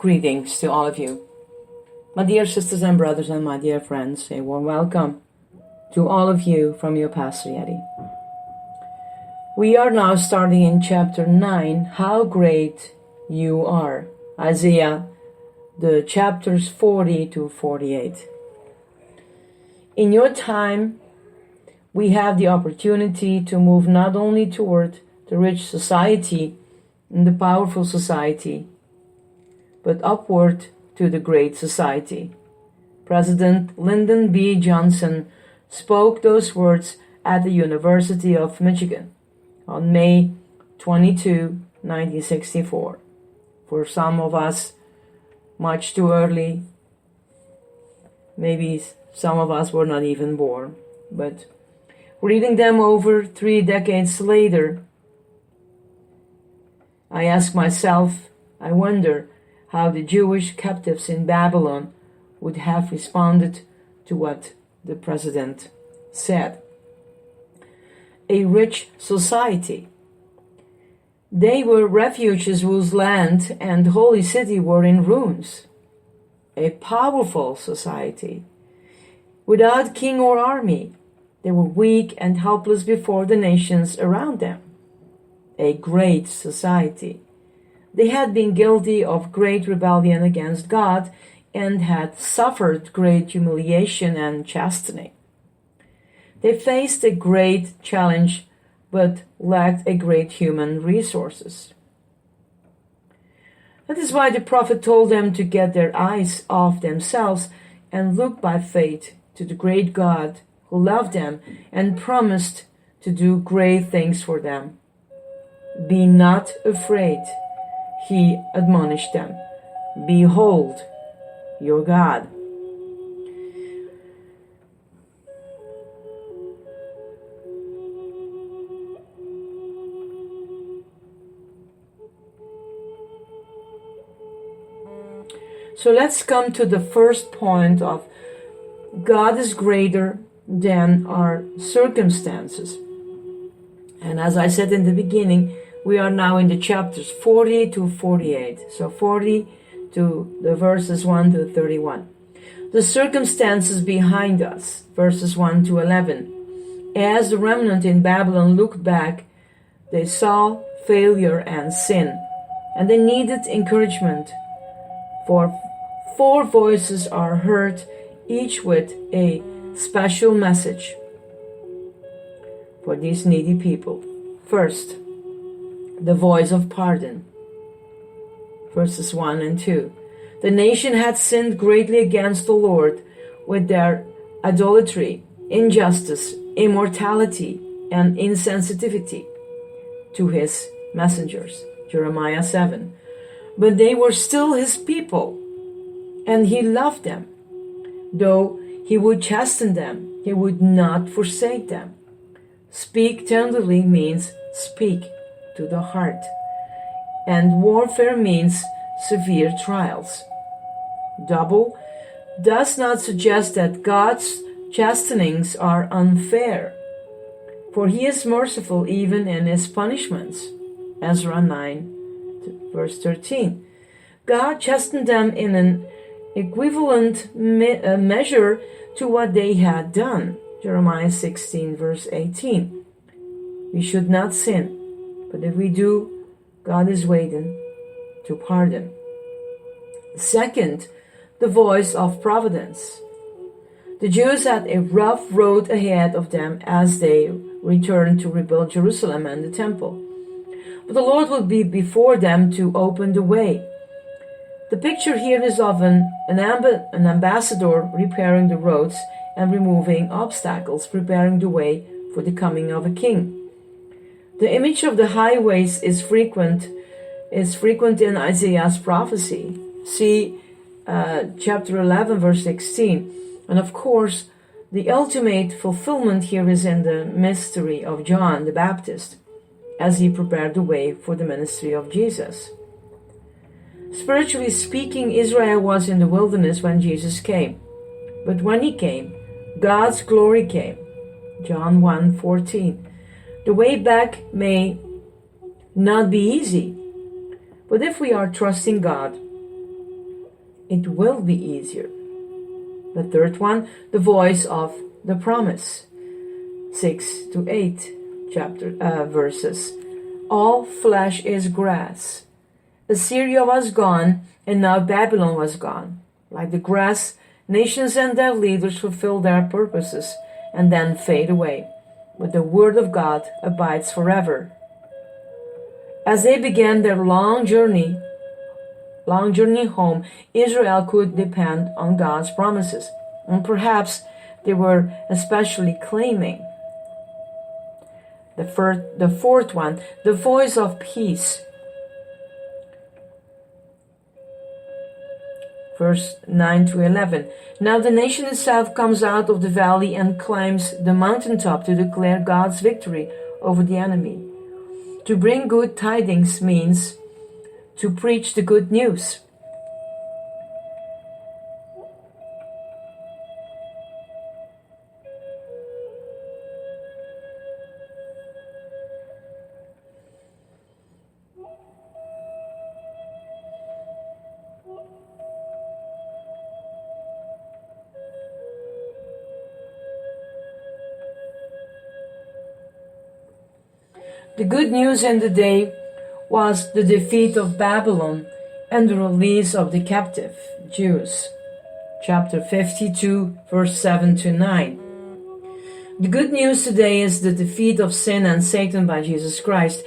Greetings to all of you. My dear sisters and brothers and my dear friends, a warm welcome to all of you from your Pastor Yeti. We are now starting in chapter 9, How Great You Are. Isaiah, the chapters 40 to 48. In your time, we have the opportunity to move not only toward the rich society and the powerful society, but upward to the great society. President Lyndon B. Johnson spoke those words at the University of Michigan on May 22, 1964. For some of us, much too early. Maybe some of us were not even born. But reading them over 3 decades later, I ask myself, I wonder how the Jewish captives in Babylon would have responded to what the president said. A rich society. They were refugees whose land and holy city were in ruins. A powerful society. Without king or army, they were weak and helpless before the nations around them. A great society. They had been guilty of great rebellion against God and had suffered great humiliation and chastening. They faced a great challenge but lacked a great human resources. That is why the prophet told them to get their eyes off themselves and look by faith to the great God who loved them and promised to do great things for them. Be not afraid, he admonished them. Behold, your God. So let's come to the first point of God is greater than our circumstances. And as I said in the beginning, we are now in the chapters 40 to 48. So 40 to the verses 1 to 31. The circumstances behind us, verses 1 to 11. As the remnant in Babylon looked back, they saw failure and sin, and they needed encouragement. For 4 voices are heard, each with a special message for these needy people. First, the voice of pardon. Verses 1 and 2. The nation had sinned greatly against the Lord with their idolatry, injustice, immorality, and insensitivity to his messengers. Jeremiah 7. But they were still his people, and he loved them. Though he would chasten them, he would not forsake them. Speak tenderly means speak to the heart, and warfare means severe trials. Double does not suggest that God's chastenings are unfair, for he is merciful even in his punishments. Ezra 9 verse 13. God chastened them in an equivalent measure to what they had done. Jeremiah 16 verse 18. We should not sin, but if we do, God is waiting to pardon. Second, the voice of providence. The Jews had a rough road ahead of them as they returned to rebuild Jerusalem and the temple. But the Lord would be before them to open the way. The picture here is of an ambassador repairing the roads and removing obstacles, preparing the way for the coming of a king. The image of the highways is frequent in Isaiah's prophecy. See chapter 11, verse 16. And of course, the ultimate fulfillment here is in the mystery of John the Baptist, as he prepared the way for the ministry of Jesus. Spiritually speaking, Israel was in the wilderness when Jesus came. But when he came, God's glory came. John 1:14. The way back may not be easy, but if we are trusting God, it will be easier. The third one, the voice of the promise. 6 to 8 verses. All flesh is grass. Assyria was gone, and now Babylon was gone. Like the grass, nations and their leaders fulfill their purposes and then fade away. But the word of God abides forever. As they began their long journey home, Israel could depend on God's promises. And perhaps they were especially claiming. The fourth one, the voice of peace. Verse 9 to 11. Now the nation itself comes out of the valley and climbs the mountaintop to declare God's victory over the enemy. To bring good tidings means to preach the good news. The good news in the day was the defeat of Babylon and the release of the captive Jews. Chapter 52, verse 7 to 9. The good news today is the defeat of sin and Satan by Jesus Christ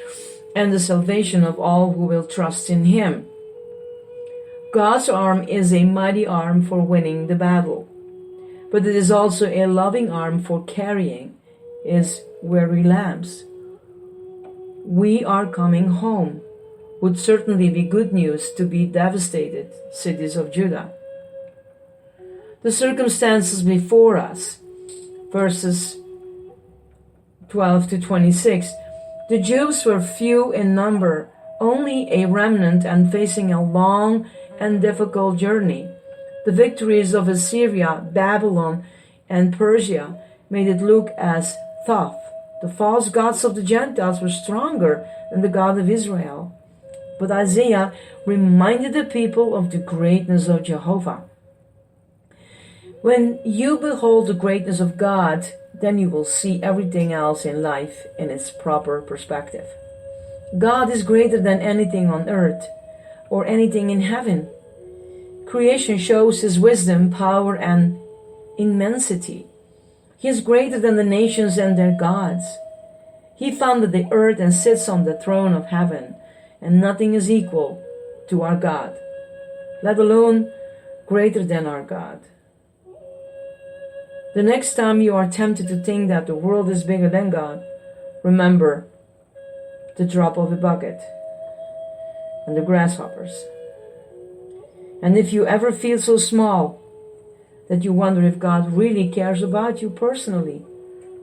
and the salvation of all who will trust in Him. God's arm is a mighty arm for winning the battle, but it is also a loving arm for carrying His weary lambs. We are coming home would certainly be good news to the devastated cities of Judah. The circumstances before us, verses 12 to 26, the Jews were few in number, only a remnant and facing a long and difficult journey. The victories of Assyria, Babylon, and Persia made it look as tough. The false gods of the Gentiles were stronger than the God of Israel. But Isaiah reminded the people of the greatness of Jehovah. When you behold the greatness of God, then you will see everything else in life in its proper perspective. God is greater than anything on earth or anything in heaven. Creation shows His wisdom, power, and immensity. He is greater than the nations and their gods. He founded the earth and sits on the throne of heaven, and nothing is equal to our God, let alone greater than our God. The next time you are tempted to think that the world is bigger than God, remember the drop of a bucket and the grasshoppers. And if you ever feel so small that you wonder if God really cares about you personally,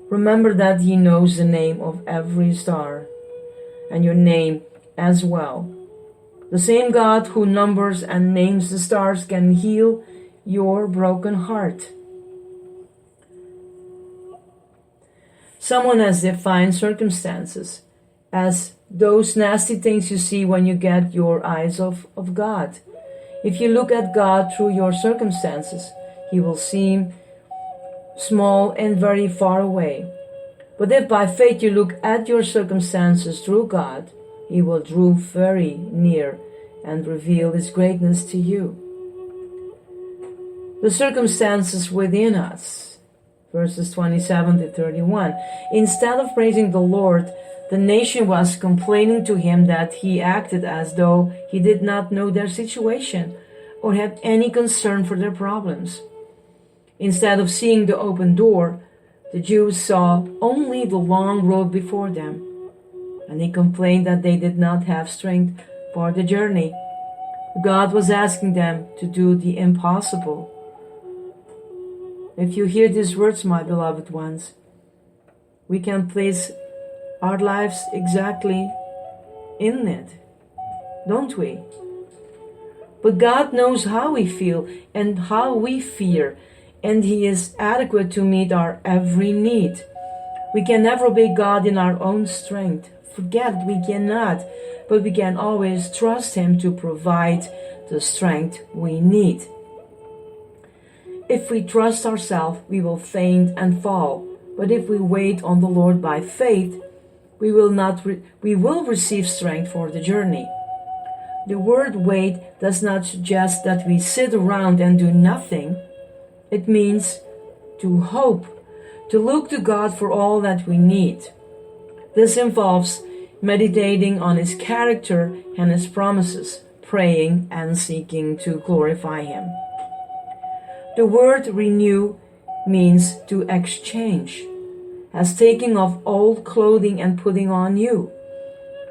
remember that He knows the name of every star and your name as well. The same God who numbers and names the stars can heal your broken heart. Someone has defined circumstances as those nasty things you see when you get your eyes off of God. If you look at God through your circumstances, He will seem small and very far away. But if by faith you look at your circumstances through God, He will draw very near and reveal His greatness to you. The circumstances within us, verses 27 to 31. Instead of praising the Lord, the nation was complaining to Him that He acted as though He did not know their situation or had any concern for their problems. Instead of seeing the open door, the Jews saw only the long road before them, and they complained that they did not have strength for the journey. God was asking them to do the impossible. If you hear these words, my beloved ones, we can place our lives exactly in it, don't we? But God knows how we feel and how we fear, and He is adequate to meet our every need. We can never obey God in our own strength. Forget it, we cannot. but we can always trust Him to provide the strength we need. If we trust ourselves, we will faint and fall. But if we wait on the Lord by faith, we will receive strength for the journey. The word wait does not suggest that we sit around and do nothing. It means to hope, to look to God for all that we need. This involves meditating on His character and His promises, praying and seeking to glorify Him. The word renew means to exchange, as taking off old clothing and putting on new.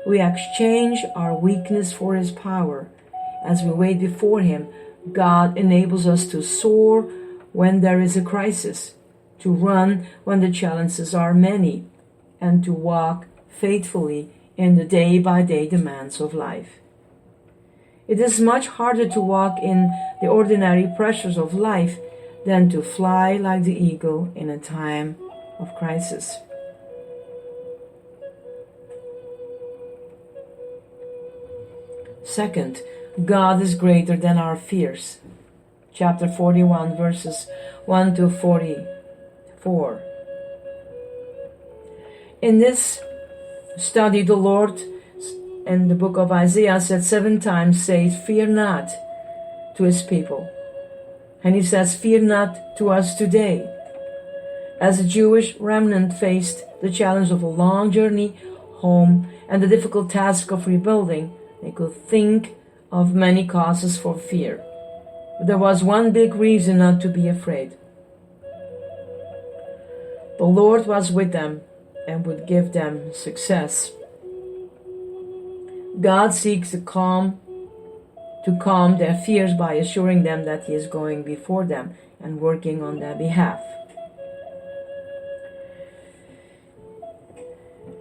We exchange our weakness for His power. As we wait before Him, God enables us to soar when there is a crisis, to run when the challenges are many, and to walk faithfully in the day-by-day demands of life. It is much harder to walk in the ordinary pressures of life than to fly like the eagle in a time of crisis. Second, God is greater than our fears. Chapter 41, verses 1 to 44. In this study, the Lord in the book of Isaiah said 7 times, say, fear not, to His people. And He says, fear not to us today. As the Jewish remnant faced the challenge of a long journey home and the difficult task of rebuilding, they could think of many causes for fear. But there was one big reason not to be afraid. The Lord was with them and would give them success. God seeks to calm their fears by assuring them that He is going before them and working on their behalf.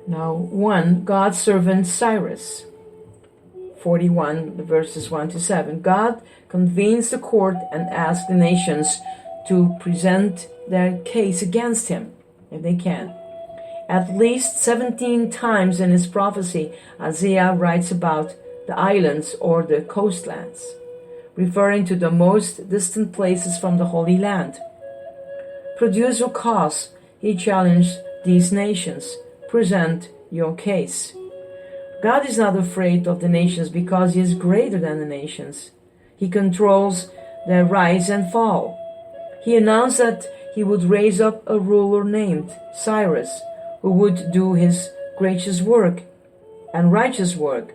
Now, 1. God's servant Cyrus. 41, verses 1 to 7. God convenes the court and asks the nations to present their case against him, if they can. At least 17 times in his prophecy, Isaiah writes about the islands or the coastlands, referring to the most distant places from the Holy Land. Produce your cause, he challenged these nations. Present your case. God is not afraid of the nations because He is greater than the nations. He controls their rise and fall. He announced that He would raise up a ruler named Cyrus, who would do His gracious work and righteous work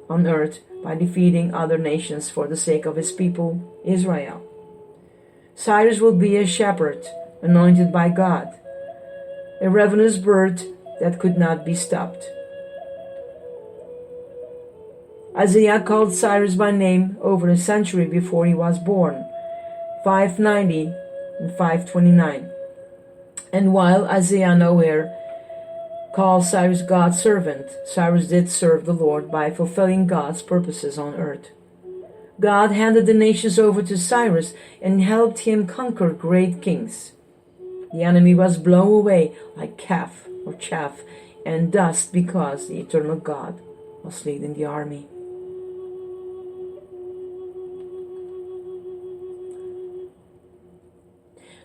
on earth by defeating other nations for the sake of His people, Israel. Cyrus will be a shepherd anointed by God, a ravenous bird that could not be stopped. Isaiah called Cyrus by name over a century before he was born, 590 and 529. And while Isaiah nowhere calls Cyrus God's servant, Cyrus did serve the Lord by fulfilling God's purposes on earth. God handed the nations over to Cyrus and helped him conquer great kings. The enemy was blown away like chaff and dust because the eternal God was leading the army.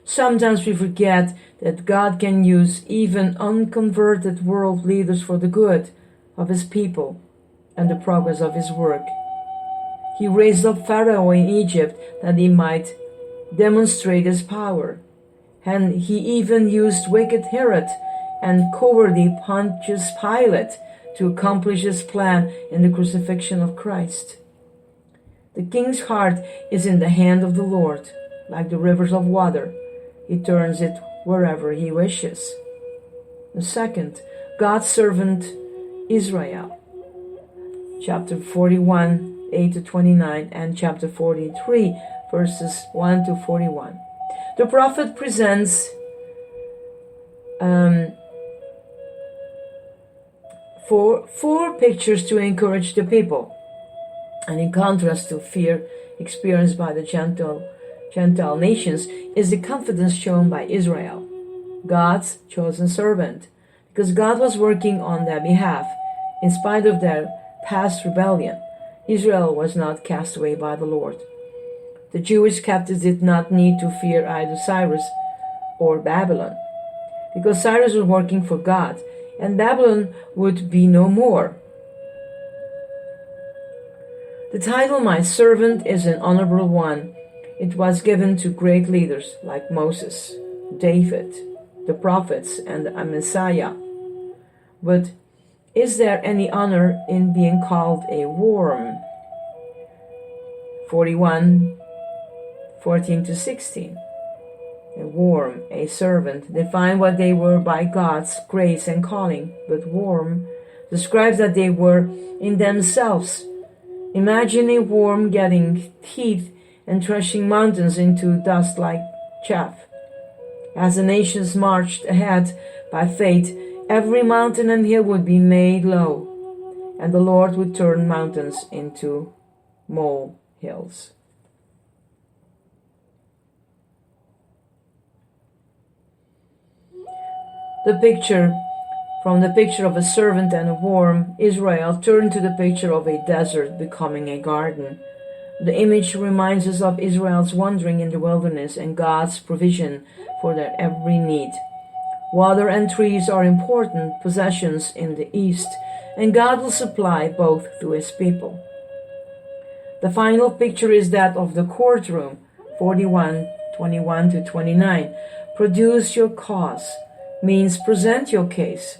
Sometimes we forget that God can use even unconverted world leaders for the good of His people and the progress of His work. He raised up Pharaoh in Egypt that he might demonstrate His power. And He even used wicked Herod and cowardly Pontius Pilate to accomplish His plan in the crucifixion of Christ. The king's heart is in the hand of the Lord, like the rivers of water. He turns it wherever He wishes. The second, God's servant Israel. Chapter 41, 8 to 29, and chapter 43, verses 1 to 41. The prophet presents four pictures to encourage the people, and in contrast to fear experienced by the Gentile nations is the confidence shown by Israel, God's chosen servant, because God was working on their behalf in spite of their past rebellion, Israel was not cast away by the Lord. The Jewish captives did not need to fear either Cyrus or Babylon, because Cyrus was working for God, and Babylon would be no more. The title "My Servant" is an honorable one. It was given to great leaders like Moses, David, the prophets, and the Messiah. But is there any honor in being called a worm? 41:14-16. A worm, a servant, defined what they were by God's grace and calling, but worm describes that they were in themselves. Imagine a worm getting teeth and threshing mountains into dust like chaff. As the nations marched ahead by faith, every mountain and hill would be made low, and the Lord would turn mountains into molehills. From the picture of a servant and a worm, Israel turned to the picture of a desert becoming a garden. The image reminds us of Israel's wandering in the wilderness and God's provision for their every need. Water and trees are important possessions in the East, and God will supply both to His people. The final picture is that of the courtroom, 41:21-29. Produce your cause means present your case.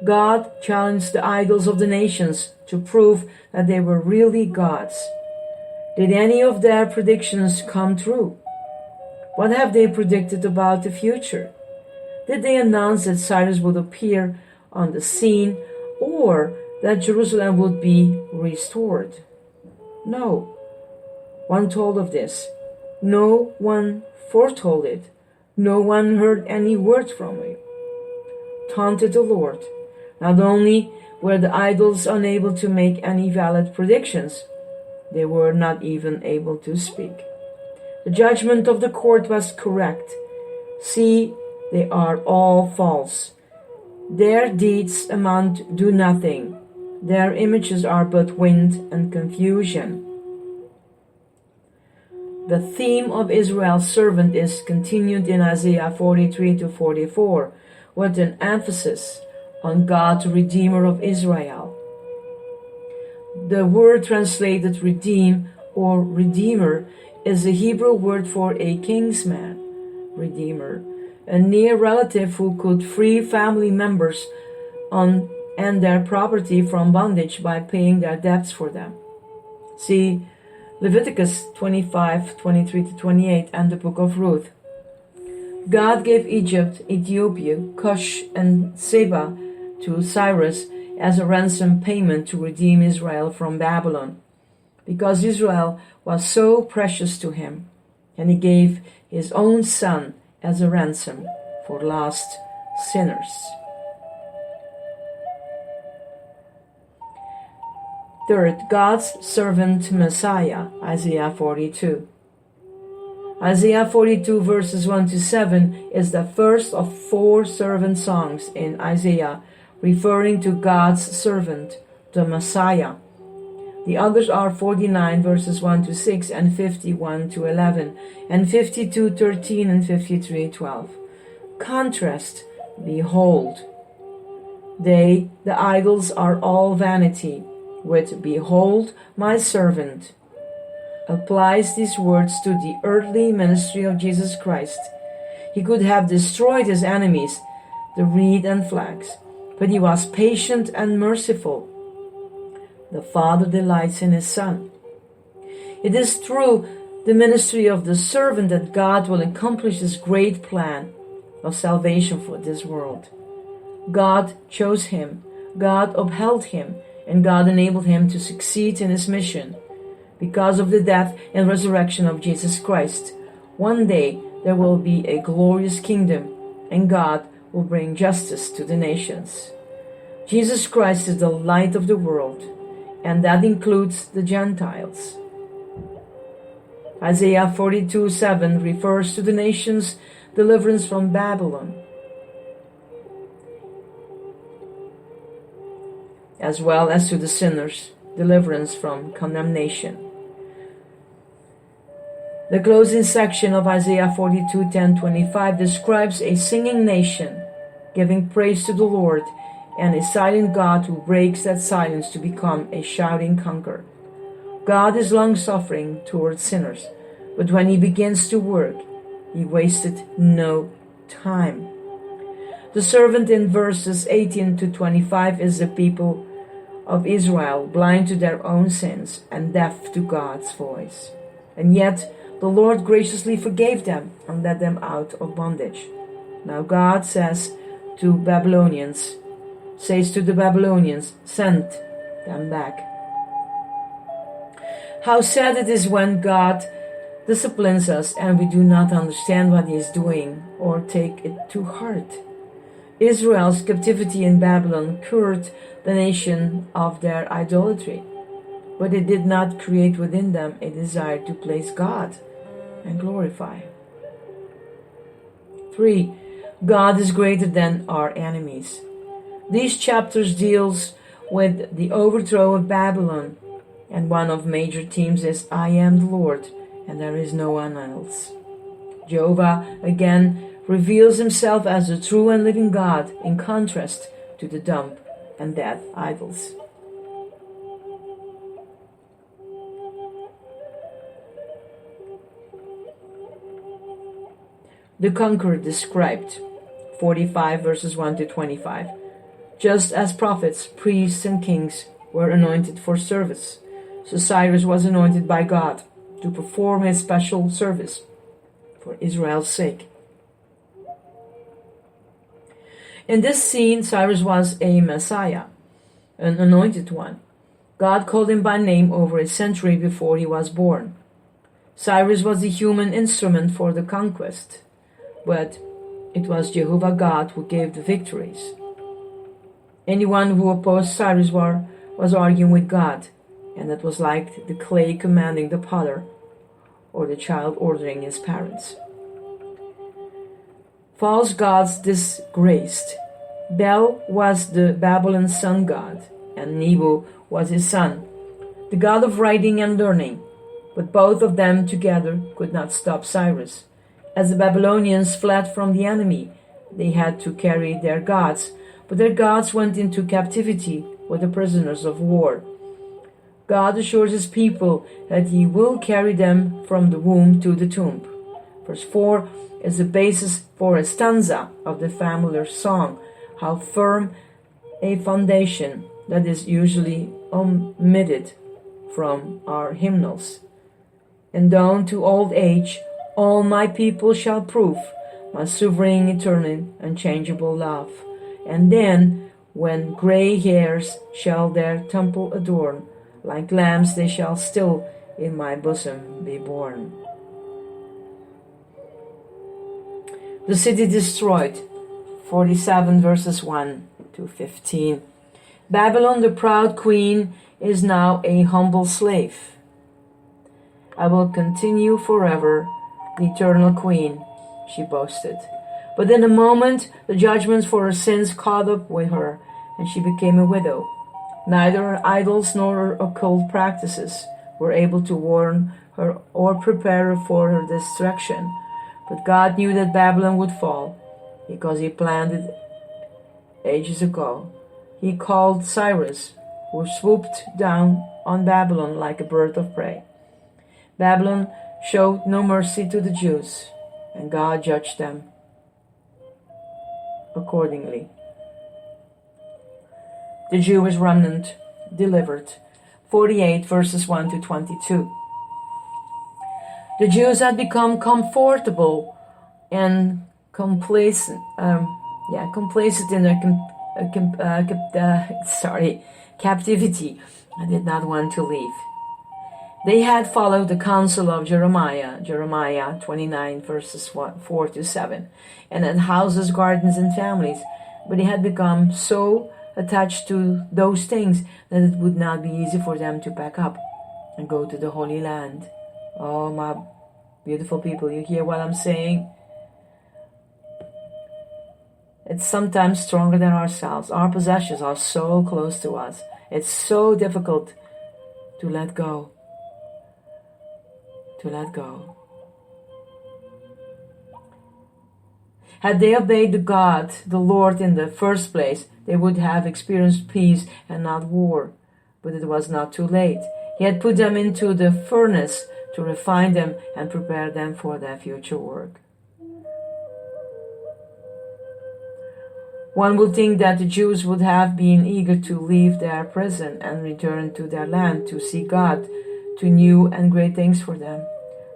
God challenged the idols of the nations to prove that they were really gods. Did any of their predictions come true? What have they predicted about the future? Did they announce that Cyrus would appear on the scene or that Jerusalem would be restored? No one told of this. No one foretold it. No one heard any word from it. Taunted the Lord. Not only were the idols unable to make any valid predictions, they were not even able to speak. The judgment of the court was correct. See, they are all false. Their deeds amount to nothing. Their images are but wind and confusion. The theme of Israel's servant is continued in Isaiah 43-44, with an emphasis on God, the Redeemer of Israel. The word translated redeem or redeemer is the Hebrew word for a kinsman, redeemer, a near relative who could free family members and their property from bondage by paying their debts for them. See Leviticus 25:23-28 and the book of Ruth. God gave Egypt, Ethiopia, Cush, and Seba to Cyrus as a ransom payment to redeem Israel from Babylon, because Israel was so precious to him, and he gave his own son as a ransom for lost sinners. Third, God's servant Messiah, Isaiah 42. Isaiah 42 verses 1-7 is the first of 4 servant songs in Isaiah, referring to God's servant, the Messiah. The others are 49 verses 1-6 and 51-11 and 52:13 and 53:12. Contrast, behold. They, the idols, are all vanity, with behold my servant. Applies these words to the earthly ministry of Jesus Christ. He could have destroyed his enemies, the reed and flax, but he was patient and merciful. The Father delights in his Son. It is through the ministry of the servant that God will accomplish his great plan of salvation for this world. God chose him, God upheld him, and God enabled him to succeed in his mission. Because of the death and resurrection of Jesus Christ, one day there will be a glorious kingdom, and God will bring justice to the nations. Jesus Christ is the light of the world, and that includes the Gentiles. Isaiah 42:7 refers to the nation's deliverance from Babylon, as well as to the sinners deliverance from condemnation. The closing section of Isaiah 42:10-25 describes a singing nation giving praise to the Lord and a silent God who breaks that silence to become a shouting conqueror. God is long-suffering towards sinners, but when he begins to work, he wasted no time. The servant in verses 18-25 is the people of Israel, blind to their own sins and deaf to God's voice. And yet the Lord graciously forgave them and led them out of bondage. Now God says to the Babylonians, send them back. How sad it is when God disciplines us and we do not understand what he is doing or take it to heart. Israel's captivity in Babylon cured the nation of their idolatry, but it did not create within them a desire to praise God and glorify. 3. God is greater than our enemies. These chapters deals with the overthrow of Babylon, and one of major themes is I am the Lord and there is no one else. Jehovah again reveals himself as the true and living God in contrast to the dumb and dead idols. The conqueror described, 45 verses 1-25. Just as prophets, priests, and kings were anointed for service, so Cyrus was anointed by God to perform a special service for Israel's sake. In this scene, Cyrus was a Messiah, an anointed one. God called him by name over a century before he was born. Cyrus was the human instrument for the conquest, but it was Jehovah God who gave the victories. Anyone who opposed Cyrus was arguing with God, and that was like the clay commanding the potter or the child ordering his parents. False gods disgraced. Bel was the Babylon sun god, and Nebo was his son, the god of writing and learning, but both of them together could not stop Cyrus. As the Babylonians fled from the enemy, they had to carry their gods, but their gods went into captivity with the prisoners of war. God assures his people that he will carry them from the womb to the tomb. Verse 4 is the basis for a stanza of the familiar song, How Firm a Foundation, that is usually omitted from our hymnals. And down to old age, all my people shall prove my sovereign, eternal, unchangeable love. And then, when gray hairs shall their temple adorn, like lambs they shall still in my bosom be born. The city destroyed, 47 verses 1-15. Babylon, the proud queen, is now a humble slave. I will continue forever, the eternal queen, she boasted. But in a moment, the judgments for her sins caught up with her, and she became a widow. Neither her idols nor her occult practices were able to warn her or prepare her for her destruction. But God knew that Babylon would fall, because he planned it ages ago. He called Cyrus, who swooped down on Babylon like a bird of prey. Babylon showed no mercy to the Jews, and God judged them accordingly. The Jewish remnant delivered, 48 verses 1-22. The Jews had become comfortable and complacent in their captivity and did not want to leave. They had followed the counsel of Jeremiah 29 verses 4-7, and had houses, gardens, and families, but they had become so attached to those things that it would not be easy for them to pack up and go to the Holy Land. Oh, my beautiful people, you hear what I'm saying? It's sometimes stronger than ourselves. Our possessions are so close to us. It's so difficult to let go. To let go. Had they obeyed God, the Lord, in the first place, they would have experienced peace and not war. But it was not too late. He had put them into the furnace to refine them and prepare them for their future work. One would think that the Jews would have been eager to leave their prison and return to their land to see God, to new and great things for them.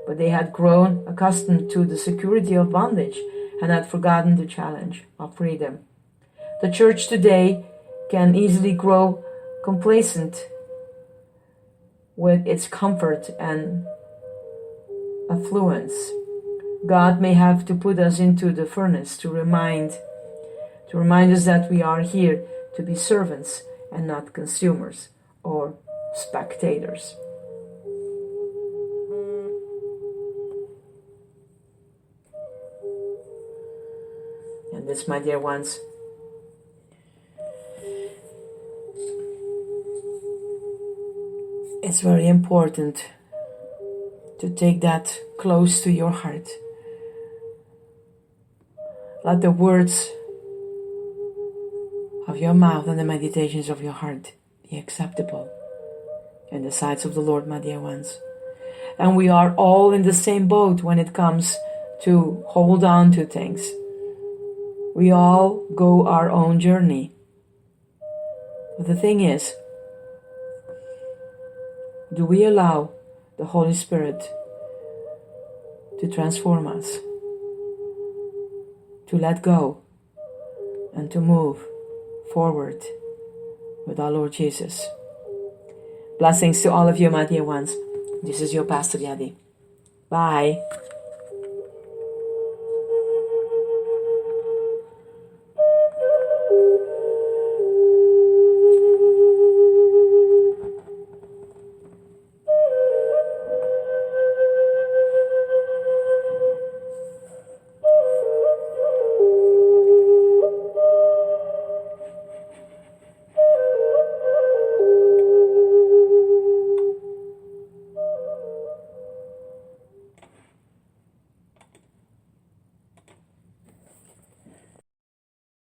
But they had grown accustomed to the security of bondage and had forgotten the challenge of freedom. The church today can easily grow complacent with its comfort and affluence. God may have to put us into the furnace to remind us that we are here to be servants and not consumers or spectators. And this, my dear ones, it's very important to take that close to your heart. Let the words of your mouth and the meditations of your heart be acceptable in the sights of the Lord, my dear ones. And we are all in the same boat when it comes to hold on to things. We all go our own journey. But the thing is, do we allow the Holy Spirit to transform us, to let go, and to move forward with our Lord Jesus? Blessings to all of you, my dear ones. This is your Pastor Yadi. Bye.